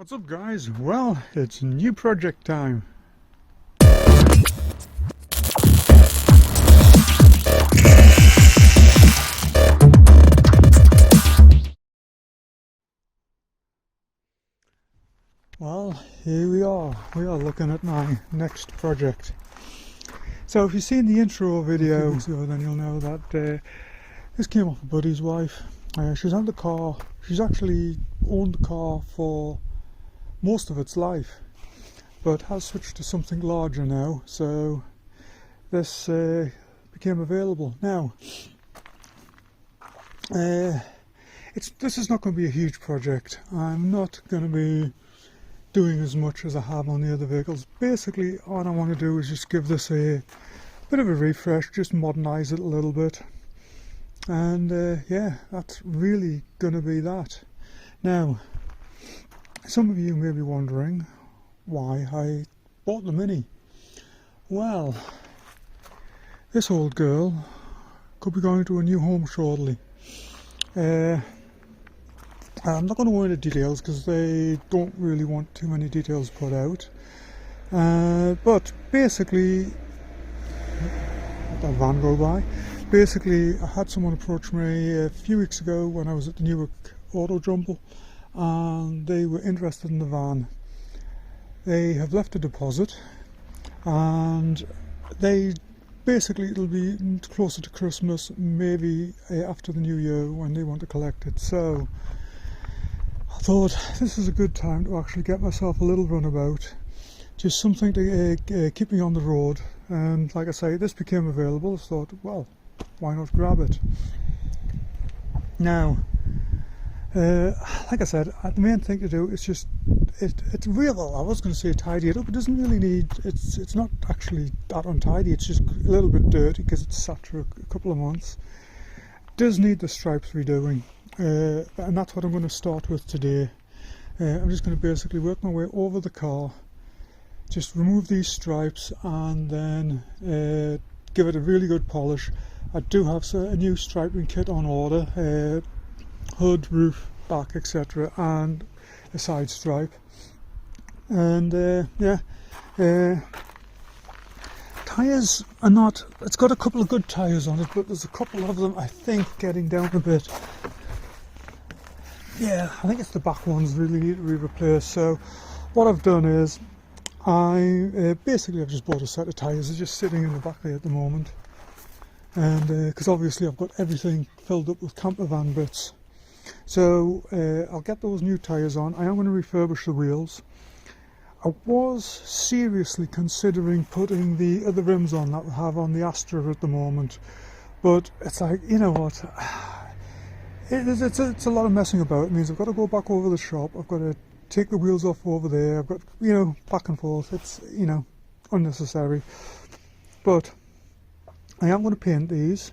What's up guys? Well, it's new project time. Well, here we are looking at my next project. So if you've seen the intro video, then you'll know that this came off a buddy's wife. She's had the car, she's actually owned the car for most of its life, but has switched to something larger now, so this became available. Now, this is not going to be a huge project. I'm not going to be doing as much as I have on the other vehicles. Basically, all I want to do is just give this a bit of a refresh, just modernise it a little bit, and yeah, that's really going to be that. Now, some of you may be wondering why I bought the Mini. Well, this old girl could be going to a new home shortly. I'm not going to go into details because they don't really want too many details put out. But basically, that van go by. Basically, I had someone approach me a few weeks ago when I was at the Newark Auto Jumble, and they were interested in the van. They have left a deposit, and they basically, it'll be closer to Christmas, maybe after the new year when they want to collect it. So I thought this is a good time to actually get myself a little runabout, just something to keep me on the road. And like I say, this became available, so I thought, well, why not grab it? Now, like I said, the main thing to do is just it's real. I was going to say tidy it up. It doesn't really need. It's not actually that untidy. It's just a little bit dirty because it's sat for a couple of months. It does need the stripes redoing, and that's what I'm going to start with today. I'm just going to basically work my way over the car, just remove these stripes, and then give it a really good polish. I do have a new striping kit on order. Hood, roof, back, etc., and a side stripe. And yeah, tyres are not, it's got a couple of good tyres on it, but there's a couple of them I think getting down a bit. Yeah, I think it's the back ones really need to be replaced. So what I've done is basically I've just bought a set of tyres. They're just sitting in the back there at the moment, and because obviously I've got everything filled up with camper van bits. So I'll get those new tyres on. I am going to refurbish the wheels. I was seriously considering putting the other rims on that we have on the Astra at the moment, but it's like, you know what, it's a lot of messing about. It means I've got to go back over the shop, I've got to take the wheels off over there, I've got, you know, back and forth. It's, you know, unnecessary. But I am going to paint these,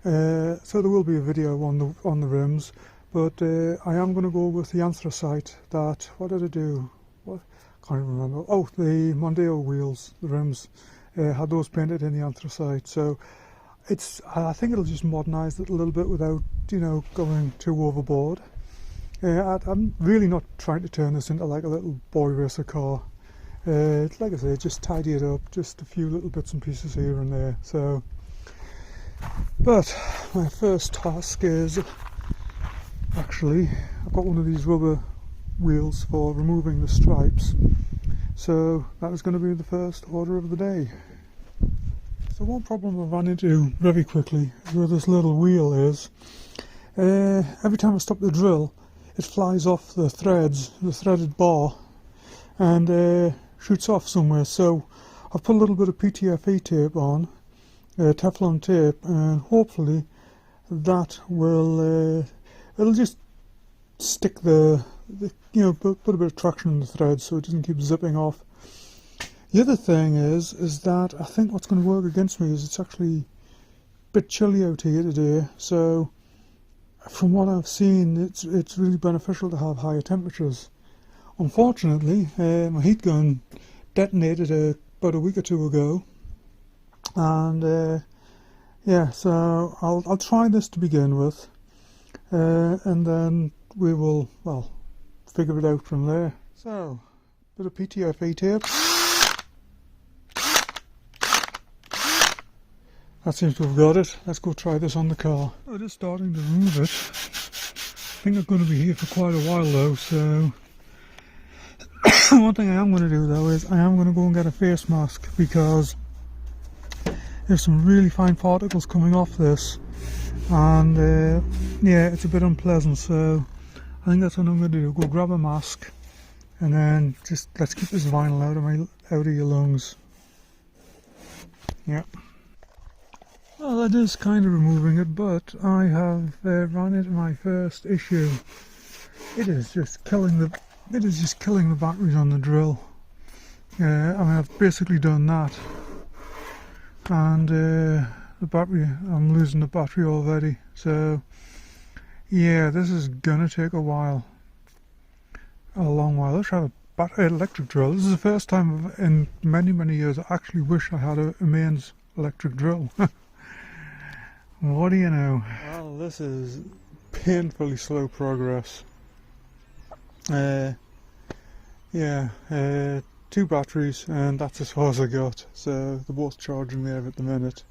so there will be a video on the rims. But I am going to go with the anthracite that, what did I do? What? Can't even remember. Oh, the Mondeo wheels, the rims, had those painted in the anthracite. So I think it'll just modernise it a little bit without, you know, going too overboard. I'm really not trying to turn this into like a little boy racer car. Like I say, just tidy it up, just a few little bits and pieces here and there. So, but my first task is, actually, I've got one of these rubber wheels for removing the stripes, so that is going to be the first order of the day. So one problem I've run into very quickly where this little wheel is, every time I stop the drill, it flies off the threads, the threaded bar, and shoots off somewhere. So I've put a little bit of PTFE tape on, Teflon tape, and hopefully that will it'll just stick the you know, put a bit of traction in the thread so it doesn't keep zipping off. The other thing is that I think what's going to work against me is it's actually a bit chilly out here today. So from what I've seen, it's really beneficial to have higher temperatures. Unfortunately, my heat gun detonated about a week or two ago, and yeah, so I'll try this to begin with. And then we will, well, figure it out from there. So, bit of PTFE tape. That seems to have got it. Let's go try this on the car. I'm just starting to remove it. I think I'm going to be here for quite a while though, so one thing I am going to do though is I am going to go and get a face mask, because there's some really fine particles coming off this, and yeah, it's a bit unpleasant, so I think that's what I'm going to do. Go grab a mask, and then just let's keep this vinyl out of your lungs. Yeah. Well, that is kind of removing it, but I have run into my first issue. It is just killing the batteries on the drill. I mean, I've basically done that, and the battery, I'm losing the battery already. So yeah, this is gonna take a while, a long while. Let's try a electric drill. This is the first time in many years I actually wish I had a mains electric drill. What do you know? Well, this is painfully slow progress. Yeah, 2 batteries, and that's as far as I got. So they're both charging there at the minute.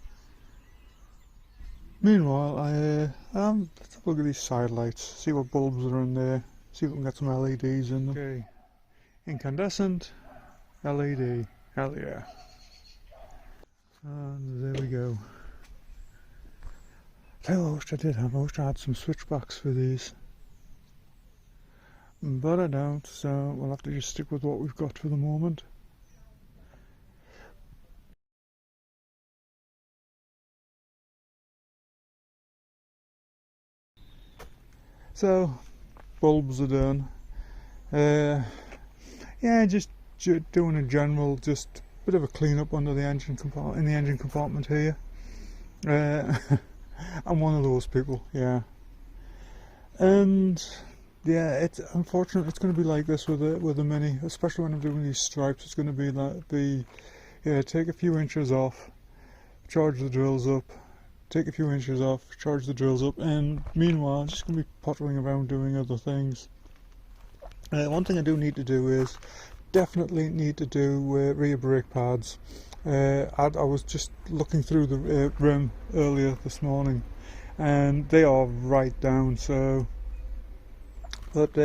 Meanwhile, let's have a look at these side lights, see what bulbs are in there, see if we can get some LEDs in them. Okay, incandescent LED, hell yeah. And there we go. Tell you what I wish I did have, I wish I had some switchbacks for these. But I don't, so we'll have to just stick with what we've got for the moment. So, bulbs are done. Yeah, just doing a general, just bit of a clean up under the engine compartment here. I'm one of those people, yeah. And yeah, it's unfortunate it's going to be like this with the Mini, especially when I'm doing these stripes. It's going to be like take a few inches off, charge the drills up, take a few inches off, charge the drills up, and meanwhile I'm just going to be pottering around doing other things. One thing I do need to do is definitely need to do rear brake pads. I was just looking through the rim earlier this morning, and they are right down. So, but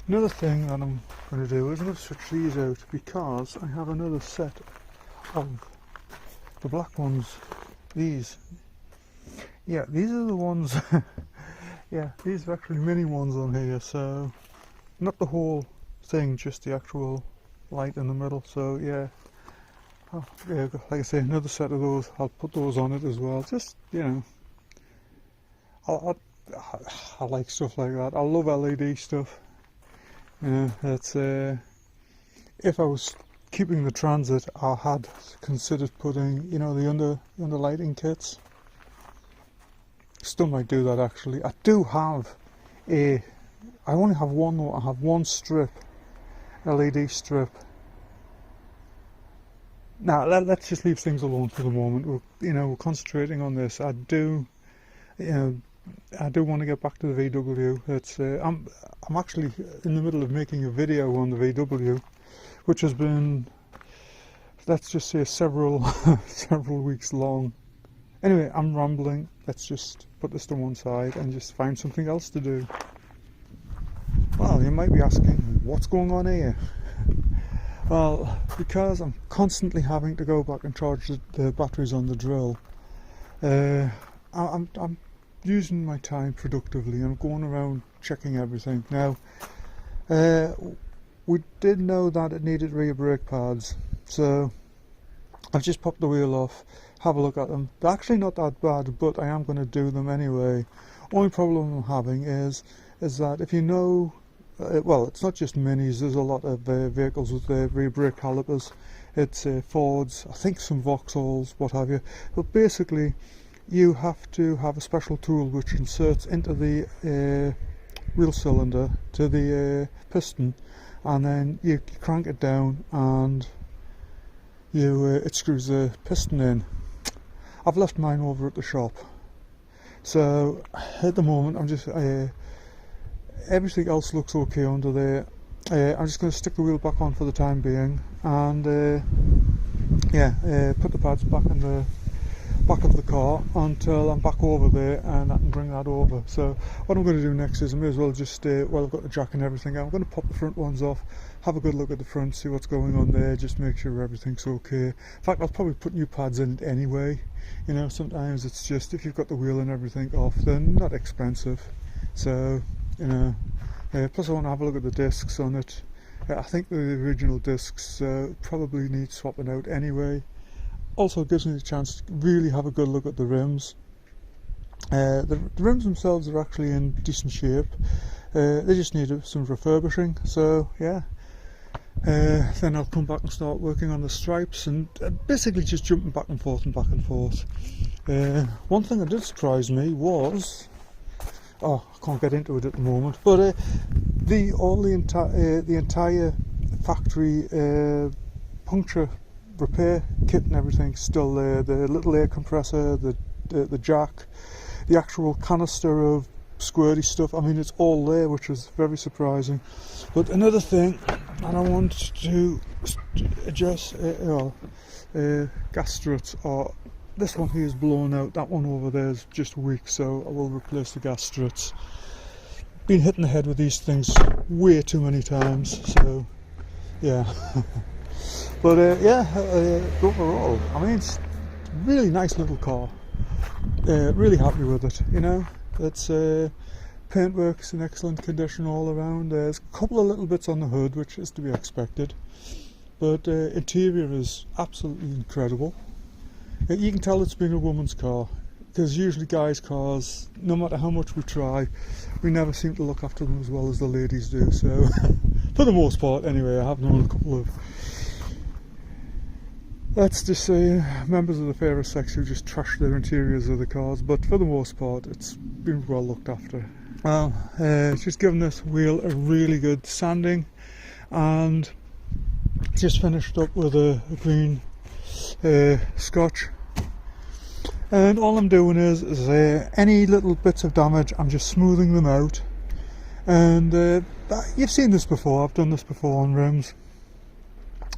another thing that I'm going to do is I'm going to switch these out, because I have another set of the black ones. These, yeah, these are the ones. Yeah, these are actually mini ones on here. So, not the whole thing, just the actual light in the middle. So yeah. Oh, yeah, like I say, another set of those. I'll put those on it as well. Just, you know, I like stuff like that. I love LED stuff. You know, that's if I was keeping the Transit, I had considered putting, you know, the under lighting kits. Still might do that actually. I do have I only have one though. I have one strip, LED strip. Now let's just leave things alone for the moment. We're concentrating on this. I do want to get back to the VW. It's I'm actually in the middle of making a video on the VW, which has been, let's just say, several weeks long. Anyway, I'm rambling. Let's just put this to one side and just find something else to do. Well, you might be asking, what's going on here? Well, because I'm constantly having to go back and charge the batteries on the drill, I'm using my time productively. I'm going around checking everything. Now, we did know that it needed rear brake pads, so I've just popped the wheel off, have a look at them. They're actually not that bad, but I am going to do them anyway. Only problem I'm having is that if you know, well, it's not just Minis, there's a lot of vehicles with rear brake calipers. It's Fords, I think some Vauxhalls, what have you. But basically, you have to have a special tool which inserts into the wheel cylinder to the piston, and then you crank it down and it screws the piston in. I've left mine over at the shop, so at the moment I'm just everything else looks okay under there. I'm just going to stick the wheel back on for the time being, and put the pads back in the back of the car until I'm back over there and I can bring that over. So what I'm going to do next is I may as well just, well, I've got the jack and everything, I'm going to pop the front ones off, have a good look at the front, see what's going on there, just make sure everything's okay. In fact, I'll probably put new pads in it anyway. You know, sometimes it's just, if you've got the wheel and everything off, they're not expensive. So, you know, plus I want to have a look at the discs on it. I think the original discs probably need swapping out anyway. Also gives me the chance to really have a good look at the rims. The rims themselves are actually in decent shape. They just need some refurbishing, so yeah. Then I'll come back and start working on the stripes and basically just jumping back and forth and back and forth. One thing that did surprise me was, I can't get into it at the moment, but the entire factory puncture repair kit and everything still there. The little air compressor, the jack, the actual canister of squirty stuff, I mean, it's all there, which was very surprising. But another thing that I want to address, gas struts are, this one here is blown out, that one over there is just weak, so I will replace the gas struts. Been hitting the head with these things way too many times, so yeah. But overall, I mean, it's a really nice little car. Really happy with it, you know. It's paintwork's in excellent condition all around. There's a couple of little bits on the hood, which is to be expected, but interior is absolutely incredible. You can tell it's been a woman's car, because usually guys' cars, no matter how much we try, we never seem to look after them as well as the ladies do. So for the most part anyway, I have known a couple of, let's just say, members of the fairer sex who just trash their interiors of the cars, but for the most part it's been well looked after. Well, just given this wheel a really good sanding, and just finished up with a green scotch, and all I'm doing is any little bits of damage, I'm just smoothing them out. And you've seen this before, I've done this before on rims.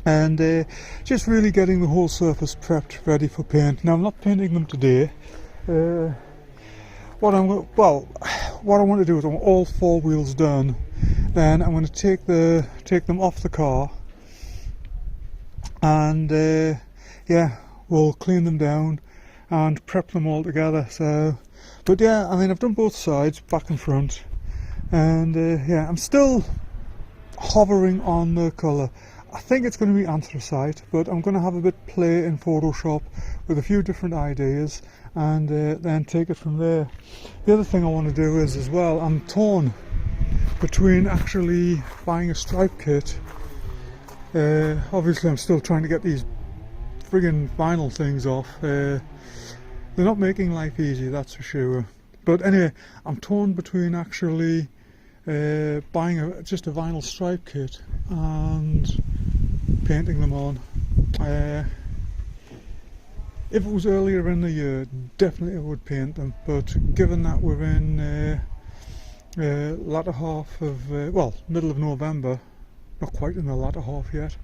And just really getting the whole surface prepped, ready for paint. Now I'm not painting them today. What I want to do is, I want all four wheels done. Then I'm going to take them off the car, and we'll clean them down and prep them all together. So, but yeah, I mean, I've done both sides, back and front, and I'm still hovering on the colour. I think it's going to be anthracite, but I'm going to have a bit play in Photoshop with a few different ideas, and then take it from there. The other thing I want to do is, as well, I'm torn between actually buying a stripe kit. Obviously I'm still trying to get these friggin' vinyl things off. They're not making life easy, that's for sure. But anyway, I'm torn between actually buying just a vinyl stripe kit and painting them on. If it was earlier in the year, definitely I would paint them, but given that we're in latter half of, middle of November, not quite in the latter half yet,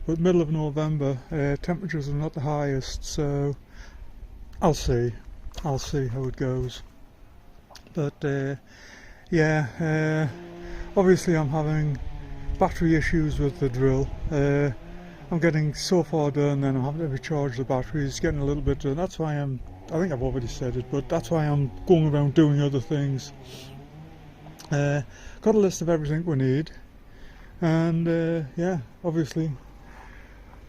but middle of November, temperatures are not the highest, so I'll see how it goes. But obviously I'm having battery issues with the drill. I'm getting so far done, then I'm having to recharge the batteries, getting a little bit done. That's why I think I've already said it, but that's why I'm going around doing other things. Got a list of everything we need, and obviously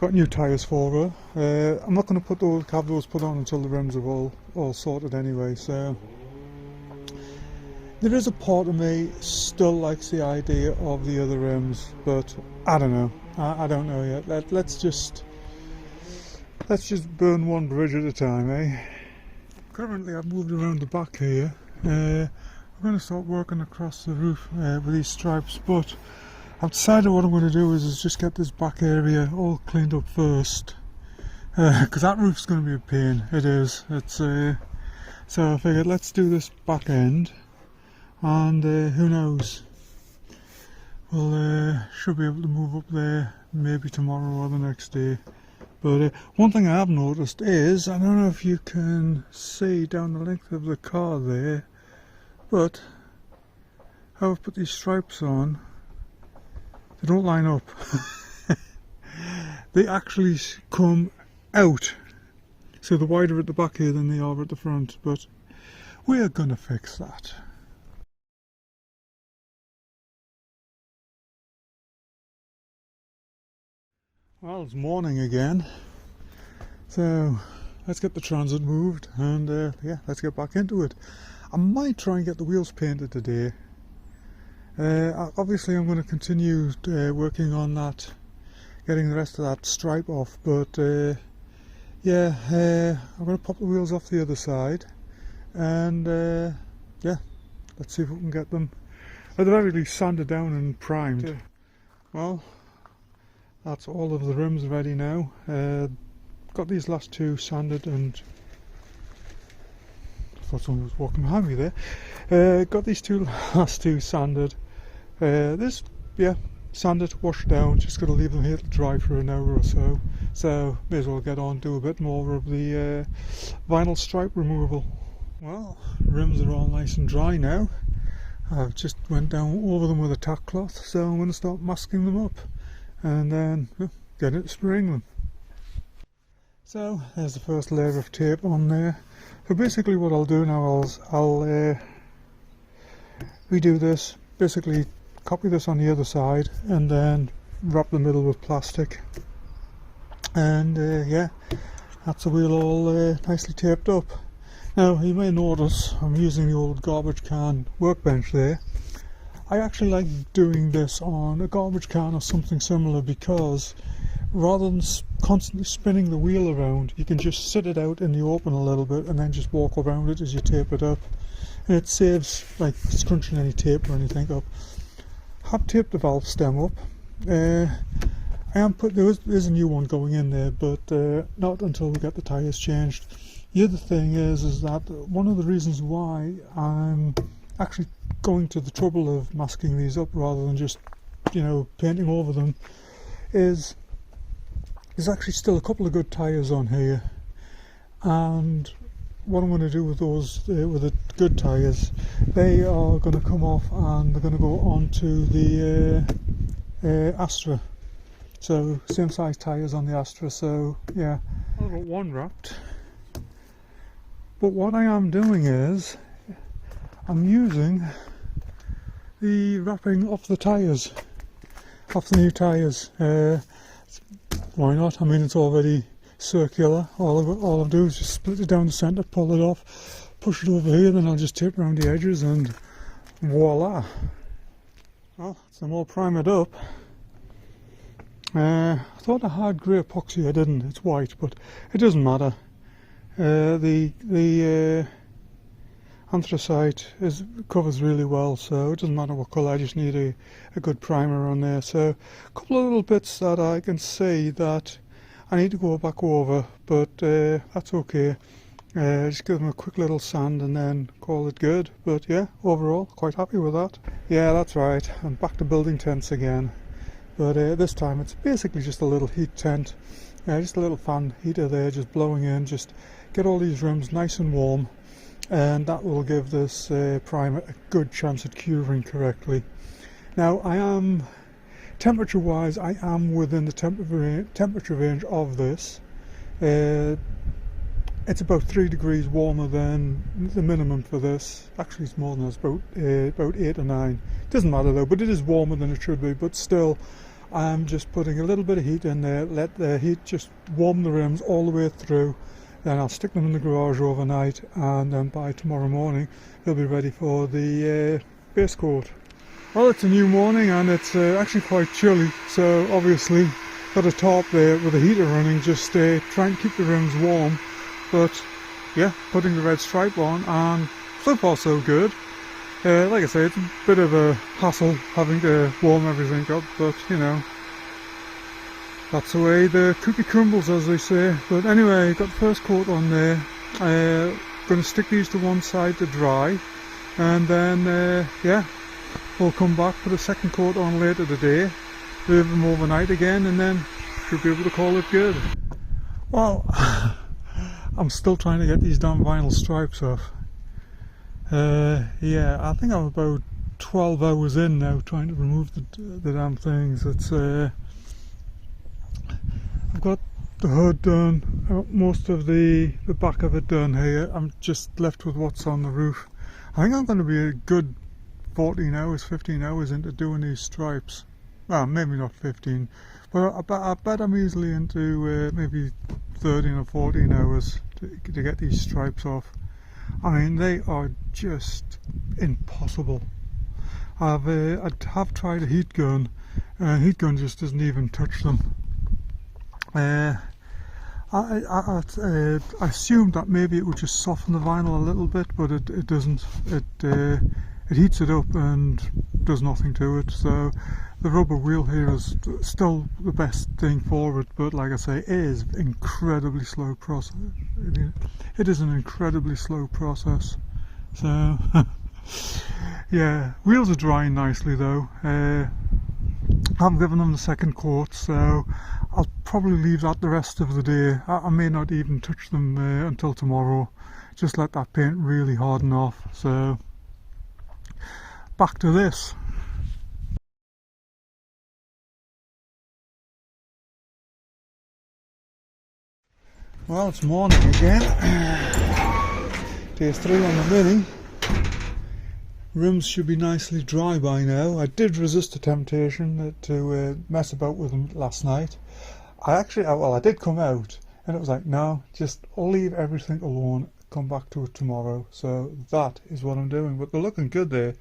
got new tyres for her. I'm not going to have those put on until the rims are all sorted anyway, so there is a part of me still likes the idea of the other rims, but I don't know. I don't know yet. Let's just burn one bridge at a time, eh? Currently I've moved around the back here. I'm going to start working across the roof with these stripes, but I've decided what I'm going to do is just get this back area all cleaned up first, because that roof's going to be a pain. It is. So I figured let's do this back end, and who knows, we'll should be able to move up there maybe tomorrow or the next day. But one thing I have noticed is, I don't know if you can see down the length of the car there, but how I've put these stripes on, they don't line up. They actually come out, so they're wider at the back here than they are at the front, but we're gonna fix that. Well, it's morning again, so let's get the Transit moved and yeah, let's get back into it. I might try and get the wheels painted today. Obviously I'm going to continue working on that, getting the rest of that stripe off, but yeah, I'm going to pop the wheels off the other side and yeah, let's see if we can get them at the very least sanded down and primed. Yeah. Well, that's all of the rims ready now. Got these last two sanded, and I thought someone was walking behind me there. Got these last two sanded. This, yeah, sanded, washed down. Just going to leave them here to dry for an hour or so. So may as well get on, do a bit more of the vinyl stripe removal. Well, rims are all nice and dry now. I've just went down over them with a tack cloth, so I'm going to start masking them up and then get it to spraying them. So there's the first layer of tape on there. So basically what I'll do now is I'll redo this, basically copy this on the other side and then wrap the middle with plastic, and yeah, that's the wheel all nicely taped up. Now you may notice I'm using the old garbage can workbench there. I actually like doing this on a garbage can or something similar, because rather than constantly spinning the wheel around, you can just sit it out in the open a little bit and then just walk around it as you tape it up, and it saves like scrunching any tape or anything up. Have taped the valve stem up. I am there's a new one going in there, but not until we get the tyres changed. The other thing is that one of the reasons why I'm actually going to the trouble of masking these up rather than just, you know, painting over them is there's actually still a couple of good tyres on here, and what I'm going to do with those with the good tyres, they are going to come off and they're going to go onto the Astra. So same size tyres on the Astra, so yeah, I've got one wrapped. But what I am doing is I'm using the wrapping off the tyres, off the new tyres. Why not? I mean, it's already circular. All I'll do is just split it down the centre, pull it off, push it over here, then I'll just tape around the edges and voila. Well, some more primed up. I thought I had grey epoxy, I didn't. It's white, but it doesn't matter. The anthracite covers really well, so it doesn't matter what colour. I just need a good primer on there. So a couple of little bits that I can see that I need to go back over, but that's okay. Just give them a quick little sand and then call it good. But yeah, overall quite happy with that. Yeah, that's right, I'm back to building tents again, but this time it's basically just a little heat tent, just a little fan heater there just blowing in, just get all these rooms nice and warm, and that will give this primer a good chance at curing correctly. Now I am, temperature wise, I am within the temperature range of this. It's about 3 degrees warmer than the minimum for this. Actually it's more than that, about 8 or 9. Doesn't matter though, but it is warmer than it should be. But still, I'm just putting a little bit of heat in there, let the heat just warm the rims all the way through. Then I'll stick them in the garage overnight, and then by tomorrow morning they'll be ready for the base coat. Well, it's a new morning and it's actually quite chilly, so obviously got a tarp there with the heater running, just trying to keep the rims warm. But yeah, putting the red stripe on, and so far so good. Like I say, it's a bit of a hassle having to warm everything up, but you know, that's the way the cookie crumbles, as they say. But anyway, got the first coat on there. Going to stick these to one side to dry, and then yeah, we'll come back, put a second coat on later today, leave them overnight again, and then should be able to call it good. Well, I'm still trying to get these damn vinyl stripes off. Yeah, I think I'm about 12 hours in now trying to remove the damn things. It's I've got the hood done, most of the back of it done here. I'm just left with what's on the roof. I think I'm going to be a good 14 hours, 15 hours into doing these stripes. Well, maybe not 15, but I bet I'm easily into maybe 13 or 14 hours to get these stripes off. I mean, they are just impossible. I have tried a heat gun, and heat gun just doesn't even touch them. I assumed that maybe it would just soften the vinyl a little bit, but it doesn't. It heats it up and does nothing to it. So the rubber wheel here is still the best thing for it, but like I say, it is incredibly slow process. It is an incredibly slow process. So yeah, wheels are drying nicely though. I haven't given them the second coat, so I'll probably leave that the rest of the day. I may not even touch them until tomorrow. Just let that paint really harden off. So back to this. Well, it's morning again. Day 3 on the Mini. Rims should be nicely dry by now. I did resist the temptation to mess about with them last night. I did come out and it was like, no, just leave everything alone, come back to it tomorrow. So that is what I'm doing, but they're looking good there.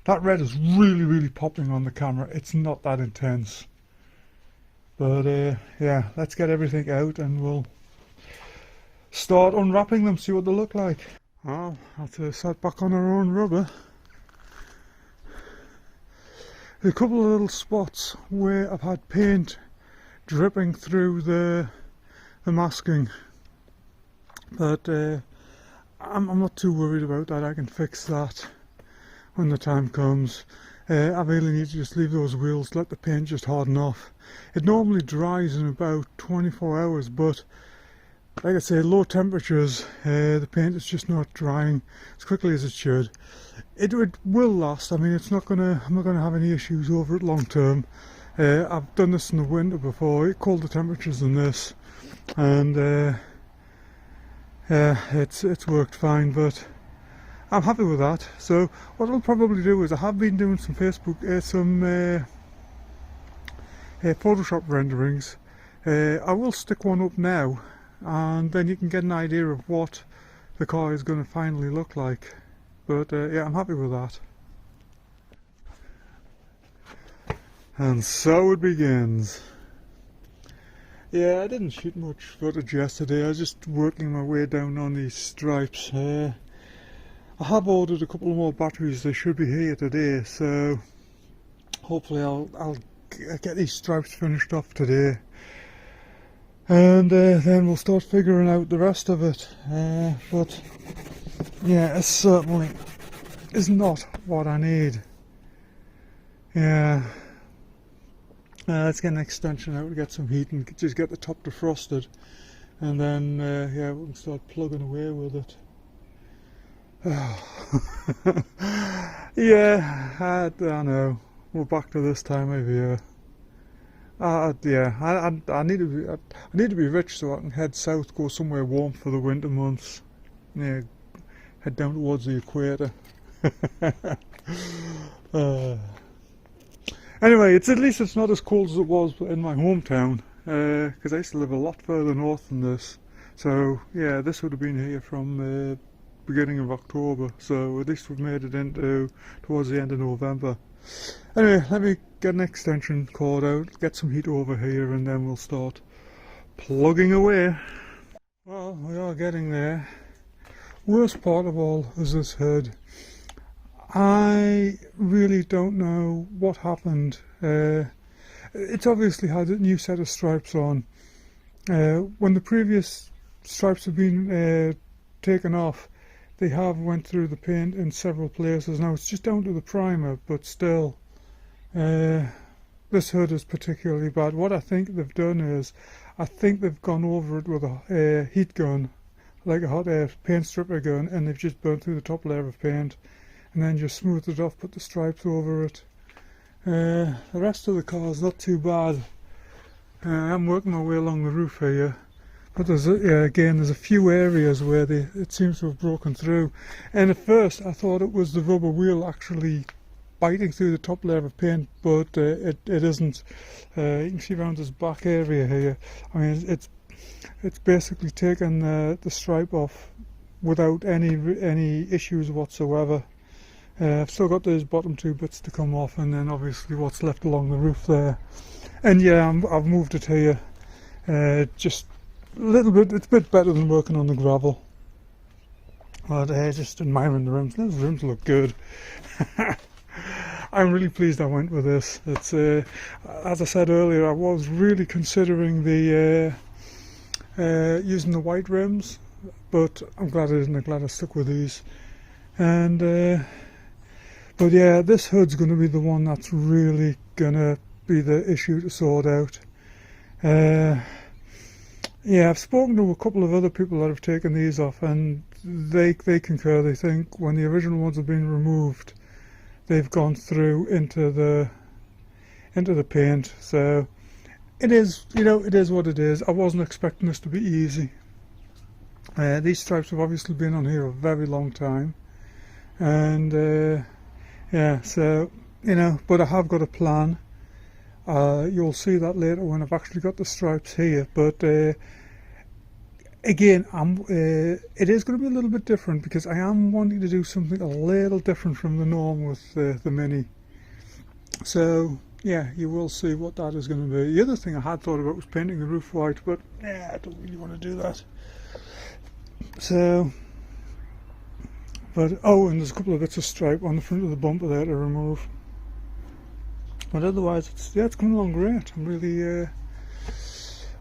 That red is really popping on the camera. It's not that intense. But yeah, let's get everything out and we'll start unwrapping them, see what they look like. Well, have to set back on our own rubber. A couple of little spots where I've had paint dripping through the masking, but I'm not too worried about that. I can fix that when the time comes. I really need to just leave those wheels, let the paint just harden off. It normally dries in about 24 hours, but like I say, low temperatures, the paint is just not drying as quickly as it should. It will last. I mean, I'm not gonna have any issues over it long term. I've done this in the winter before, colder temperatures than this, and yeah, it's worked fine. But I'm happy with that. So what I'll probably do is, I have been doing some Photoshop renderings. I will stick one up now, and then you can get an idea of what the car is going to finally look like. But yeah, I'm happy with that. And so it begins. Yeah, I didn't shoot much footage yesterday. I was just working my way down on these stripes. I have ordered a couple more batteries. They should be here today, so hopefully I'll get these stripes finished off today. And then we'll start figuring out the rest of it. But yeah, it certainly is not what I need. Yeah. Let's get an extension out to get some heat and just get the top defrosted, and then yeah, we can start plugging away with it. Yeah, I know. We're back to this time of year. Yeah, I need to be rich so I can head south, go somewhere warm for the winter months. Yeah, head down towards the equator. Anyway, at least it's not as cold as it was in my hometown, because I used to live a lot further north than this. So yeah, this would have been here from beginning of October, so at least we've made it into towards the end of November. Anyway, let me get an extension cord out, get some heat over here, and then we'll start plugging away. Well, we are getting there. Worst part of all is this hood. I really don't know what happened. It's obviously had a new set of stripes on. When the previous stripes have been taken off, they have went through the paint in several places. Now it's just down to the primer, but still, this hood is particularly bad. What I think they've done is, I think they've gone over it with a heat gun, like a hot air paint stripper gun, and they've just burnt through the top layer of paint and then just smoothed it off, put the stripes over it. The rest of the car is not too bad. I'm working my way along the roof here, but there's again there's a few areas where it seems to have broken through, and at first I thought it was the rubber wheel actually biting through the top layer of paint, but it isn't. You can see around this back area here, I mean it's basically taken the stripe off without any issues whatsoever. I've still got those bottom two bits to come off, and then obviously what's left along the roof there. And yeah, I've moved it here, just a little bit. It's a bit better than working on the gravel, but just admiring the rims. Those rims look good. I'm really pleased I went with this. It's as I said earlier, I was really considering the using the white rims, but I'm glad I didn't. I'm glad I stuck with these. And but yeah, this hood's going to be the one that's really going to be the issue to sort out. Yeah, I've spoken to a couple of other people that have taken these off, and they concur. They think when the original ones have been removed, they've gone through into the paint. So it is, you know, it is what it is. I wasn't expecting this to be easy. These stripes have obviously been on here a very long time, and yeah, so you know, but I have got a plan. You'll see that later when I've actually got the stripes here, but again, it is going to be a little bit different because I am wanting to do something a little different from the norm with the Mini. So yeah, you will see what that is going to be. The other thing I had thought about was painting the roof white, but yeah, I don't really want to do that. So, but oh, and there's a couple of bits of stripe on the front of the bumper there to remove. But otherwise, it's coming along great. I'm really,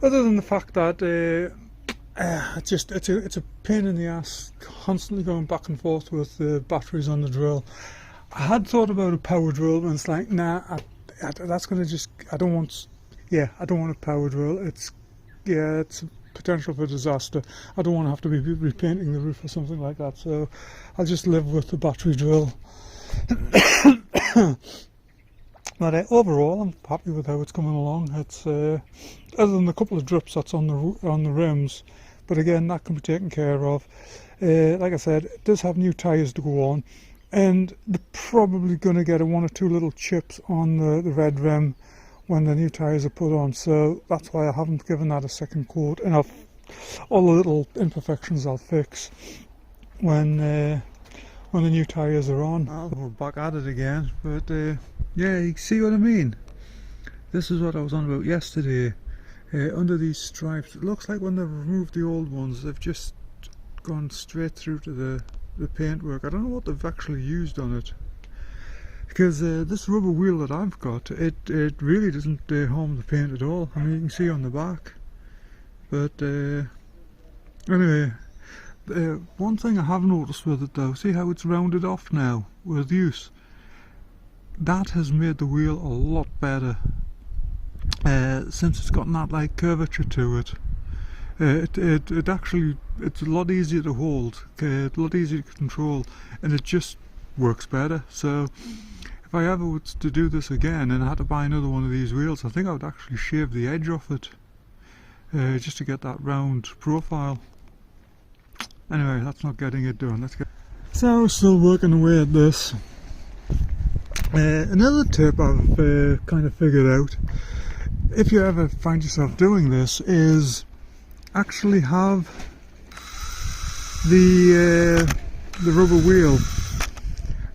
other than the fact that it's a pain in the ass constantly going back and forth with the batteries on the drill. I had thought about a power drill, and it's like, nah, that's gonna just, I don't want a power drill. It's a potential for disaster. I don't want to have to be repainting the roof or something like that. So I'll just live with the battery drill. But overall, I'm happy with how it's coming along. It's other than a couple of drips that's on the rims, but again, that can be taken care of. Like I said, it does have new tyres to go on, and they're probably going to get one or two little chips on the red rim when the new tyres are put on. So that's why I haven't given that a second coat, and all the little imperfections I'll fix when the new tyres are on. We're back at it again, but yeah, you see what I mean? This is what I was on about yesterday. Under these stripes, it looks like when they've removed the old ones, they've just gone straight through to the paintwork. I don't know what they've actually used on it, because this rubber wheel that I've got, it really doesn't harm the paint at all. I mean, you can see on the back. But anyway, one thing I have noticed with it though, see how it's rounded off now with use? That has made the wheel a lot better since it's gotten that like curvature to it. It actually, it's a lot easier to hold, a lot easier to control, and it just works better. So if I ever was to do this again and I had to buy another one of these wheels, I think I would actually shave the edge off it, just to get that round profile. Anyway, that's not getting it done. So still working away at this. Another tip I've kind of figured out, if you ever find yourself doing this, is actually have the rubber wheel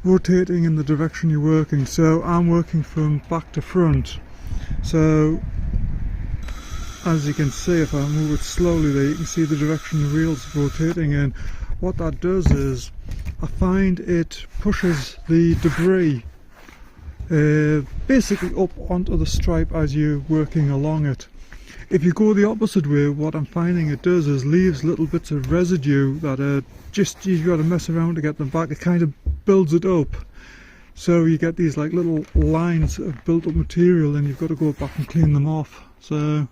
rotating in the direction you're working. So I'm working from back to front, so as you can see, if I move it slowly there, you can see the direction the wheel's rotating in. What that does is, I find it pushes the debris basically up onto the stripe as you're working along it. if you go the opposite way, what I'm finding it does is leaves little bits of residue that are just, you've got to mess around to get them back. It kind of builds it up, so you get these like little lines of built up material, and you've got to go back and clean them off. So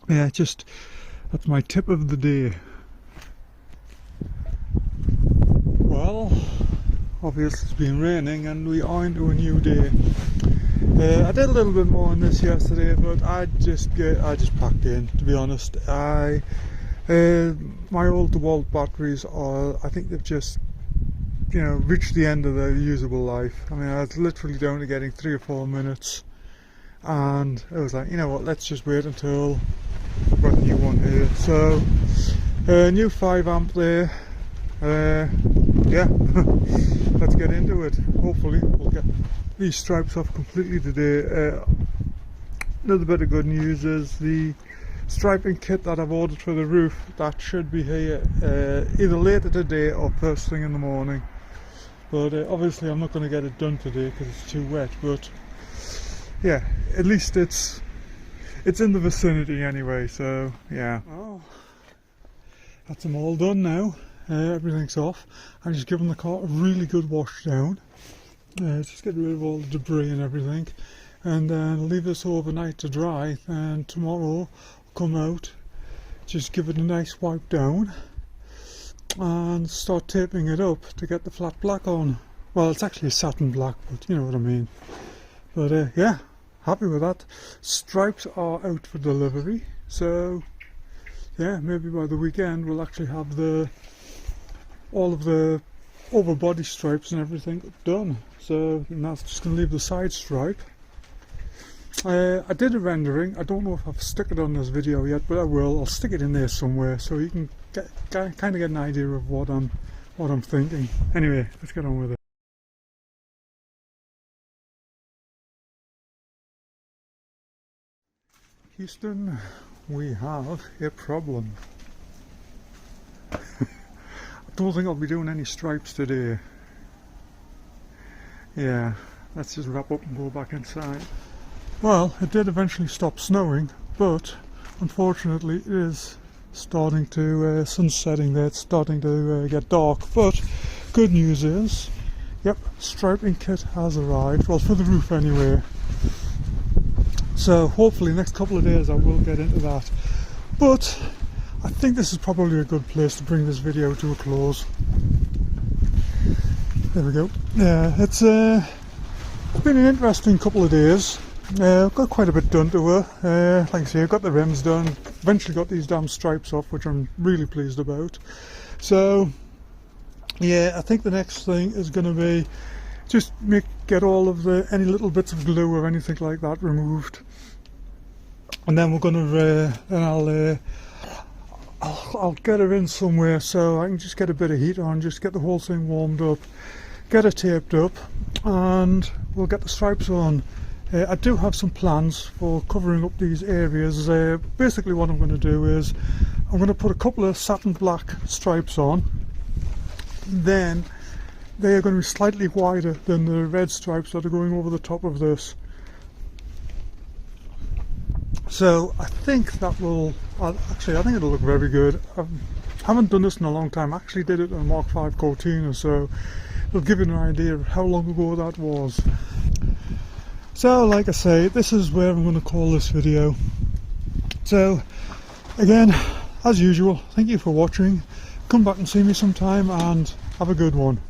yeah, just that's my tip of the day. Well, obviously it's been raining and we are into a new day. I did a little bit more on this yesterday, but I just packed in, to be honest. My old DeWalt batteries are, I think they've just, you know, reached the end of their usable life. I mean, I was literally down to getting 3 or 4 minutes, and I was like, you know what, let's just wait until I've got a new one here. So new 5 amp there. Yeah, let's get into it. Hopefully we'll get these stripes off completely today. Another bit of good news is the striping kit that I've ordered for the roof, that should be here either later today or first thing in the morning. But obviously I'm not going to get it done today because it's too wet, but yeah, at least it's in the vicinity anyway, so yeah. Oh, that's them all done now. Everything's off. I'm just giving the car a really good wash down, just get rid of all the debris and everything, and then leave this overnight to dry, and tomorrow come out, just give it a nice wipe down and start taping it up to get the flat black on. Well, it's actually a satin black, but you know what I mean. But yeah, happy with that. Stripes are out for delivery, so yeah, maybe by the weekend we'll actually have all of the over body stripes and everything done. So now it's just going to leave the side stripe. I did a rendering. I don't know if I've stuck it on this video yet, but I will. I'll stick it in there somewhere so you can kind of get an idea of what I'm thinking. Anyway, let's get on with it. Houston, we have a problem. I don't think I'll be doing any stripes today. Yeah, let's just wrap up and go back inside. Well, it did eventually stop snowing, but unfortunately it is starting to, sun's setting there, it's starting to get dark. But good news is, yep, striping kit has arrived, well, for the roof anyway. So hopefully next couple of days I will get into that. But I think this is probably a good place to bring this video to a close. There we go. Yeah, it's been an interesting couple of days. I've got quite a bit done to her. Like I say, I got the rims done, eventually got these damn stripes off, which I'm really pleased about. So yeah, I think the next thing is going to be just get all of any little bits of glue or anything like that removed, and then we're going to then I'll get her in somewhere so I can just get a bit of heat on, just get the whole thing warmed up, get it taped up, and we'll get the stripes on. I do have some plans for covering up these areas. Basically what I'm going to do is I'm going to put a couple of satin black stripes on, then they are going to be slightly wider than the red stripes that are going over the top of this. So I think that will, actually I think it'll look very good. I haven't done this in a long time. I actually did it on a Mark V Cortina, so it'll give you an idea of how long ago that was. So like I say, this is where I'm going to call this video. So again, as usual, thank you for watching. Come back and see me sometime and have a good one.